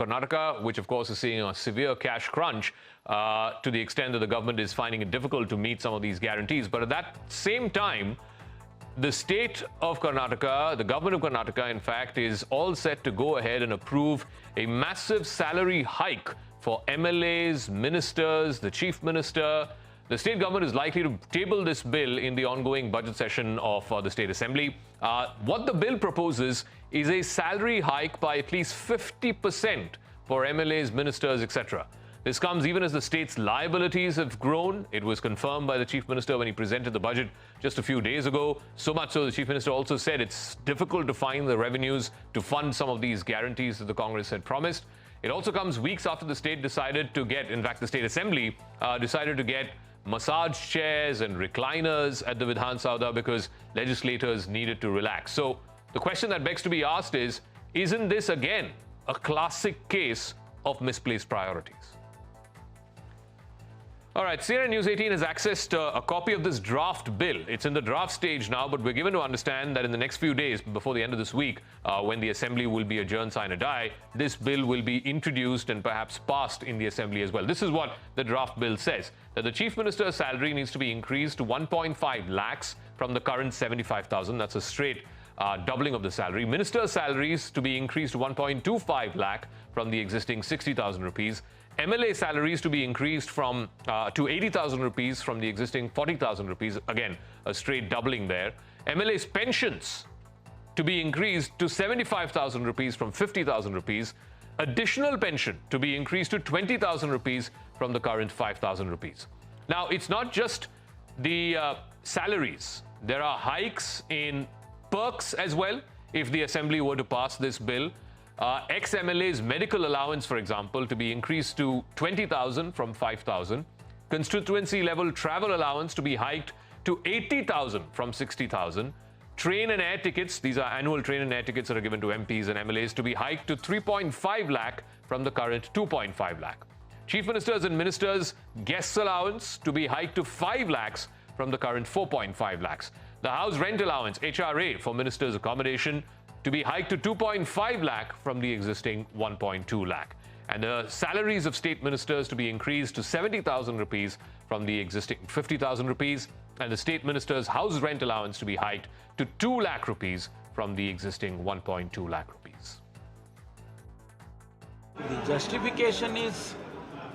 Karnataka, which of course is seeing a severe cash crunch to the extent that the government is finding it difficult to meet some of these guarantees. But at that same time, the state of Karnataka, the government of Karnataka, in fact, is all set to go ahead and approve a massive salary hike for MLAs, ministers, the chief minister. The state government is likely to table this bill in the ongoing budget session of the state assembly. What the bill proposes is a salary hike by at least 50% for MLAs, ministers, etc. This comes even as the state's liabilities have grown. It was confirmed by the chief minister when he presented the budget just a few days ago. So much so the chief minister also said it's difficult to find the revenues to fund some of these guarantees that the Congress had promised. It also comes weeks after the state decided to get, in fact, the state assembly decided to get massage chairs and recliners at the Vidhan Sabha because legislators needed to relax. So the question that begs to be asked is, isn't this again a classic case of misplaced priorities? All right, CNN News 18 has accessed a copy of this draft bill. It's in the draft stage now, but we're given to understand that in the next few days, before the end of this week, when the assembly will be adjourned sine die, this bill will be introduced and perhaps passed in the assembly as well. This is what the draft bill says, that the chief minister's salary needs to be increased to 1.5 lakhs from the current 75,000. That's a straight doubling of the salary. Ministers' salaries to be increased to 1.25 lakh from the existing 60,000 rupees. MLA salaries to be increased from to 80,000 rupees from the existing 40,000 rupees. Again, a straight doubling there. MLA's pensions to be increased to 75,000 rupees from 50,000 rupees. Additional pension to be increased to 20,000 rupees from the current 5,000 rupees. Now, it's not just the salaries. There are hikes in perks as well if the assembly were to pass this bill. Ex-MLA's medical allowance, for example, to be increased to 20,000 from 5,000. Constituency level travel allowance to be hiked to 80,000 from 60,000. Train and air tickets, these are annual train and air tickets that are given to MPs and MLAs, to be hiked to 3.5 lakh from the current 2.5 lakh. Chief ministers and ministers' guests allowance to be hiked to 5 lakhs from the current 4.5 lakhs. The house rent allowance, HRA, for ministers' accommodation to be hiked to 2.5 lakh from the existing 1.2 lakh. And the salaries of state ministers to be increased to 70,000 rupees from the existing 50,000 rupees. And the state minister's house rent allowance to be hiked to 2 lakh rupees from the existing 1.2 lakh rupees. The justification is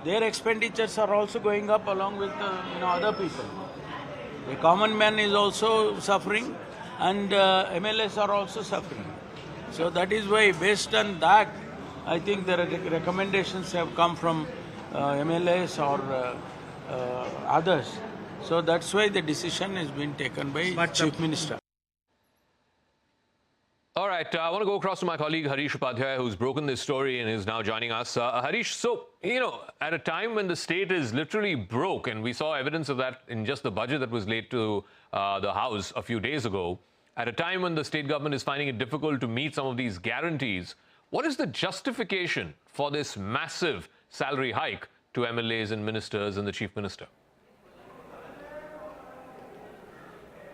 their expenditures are also going up along with other people. The common man is also suffering and MLAs are also suffering. So that is why, based on that, I think the recommendations have come from MLAs or others. So that's why the decision has been taken by Chief Minister. All right, I want to go across to my colleague Harish Upadhyay, who's broken this story and is now joining us. Harish, so, at a time when the state is literally broke, and we saw evidence of that in just the budget that was laid to the House a few days ago, at a time when the state government is finding it difficult to meet some of these guarantees, what is the justification for this massive salary hike to MLAs and ministers and the chief minister?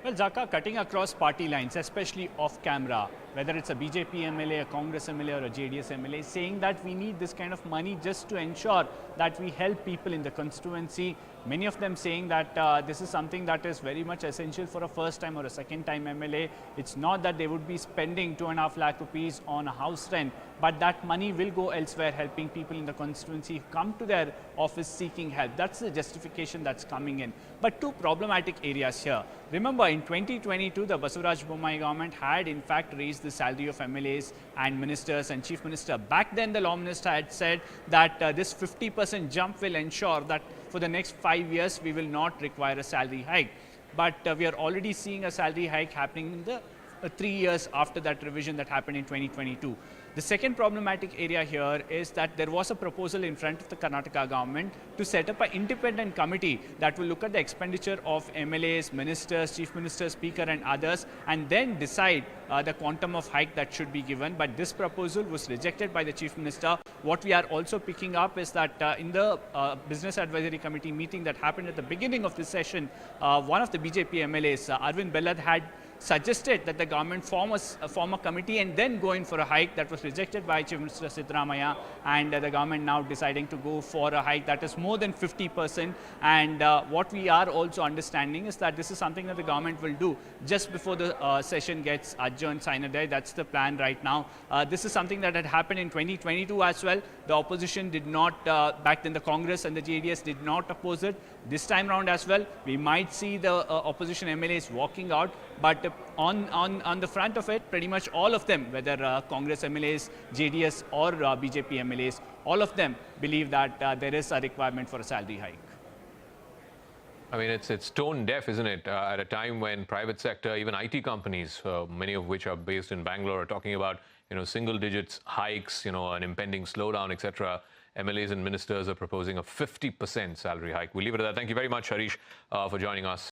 Well, Zaka, cutting across party lines, especially off camera, whether it's a BJP MLA, a Congress MLA or a JDS MLA, saying that we need this kind of money just to ensure that we help people in the constituency. Many of them saying that this is something that is very much essential for a first time or a second time MLA. It's not that they would be spending 2.5 lakh rupees on a house rent, but that money will go elsewhere, helping people in the constituency come to their office seeking help. That's the justification that's coming in. But two problematic areas here. Remember, in 2022, the Basuraj Bommai government had in fact raised the salary of MLAs and ministers and chief minister. Back then, the law minister had said that this 50% jump will ensure that for the next 5 years, we will not require a salary hike. But we are already seeing a salary hike happening in the 3 years after that revision that happened in 2022. The second problematic area here is that there was a proposal in front of the Karnataka government to set up an independent committee that will look at the expenditure of MLAs, ministers, chief minister, speaker and others, and then decide the quantum of hike that should be given. But this proposal was rejected by the chief minister. What we are also picking up is that in the business advisory committee meeting that happened at the beginning of this session, one of the BJP MLAs, Arvind Belad, had suggested that the government form a committee and then go in for a hike. That was rejected by Chief Minister Siddaramaiah, and the government now deciding to go for a hike that is more than 50%. And what we are also understanding is that this is something that the government will do just before the session gets adjourned sine die. That's the plan right now. This is something that had happened in 2022 as well. The opposition did not, back then the Congress and the JDS did not oppose it. This time round as well, we might see the opposition MLAs walking out, but on the front of it, pretty much all of them, whether Congress MLAs, JDS or BJP MLAs, all of them believe that there is a requirement for a salary hike. I mean, it's tone deaf, isn't it? At a time when private sector, even IT companies, many of which are based in Bangalore, are talking about, single digits hikes, an impending slowdown, etc. MLAs and ministers are proposing a 50% salary hike. We'll leave it at that. Thank you very much, Harish, for joining us.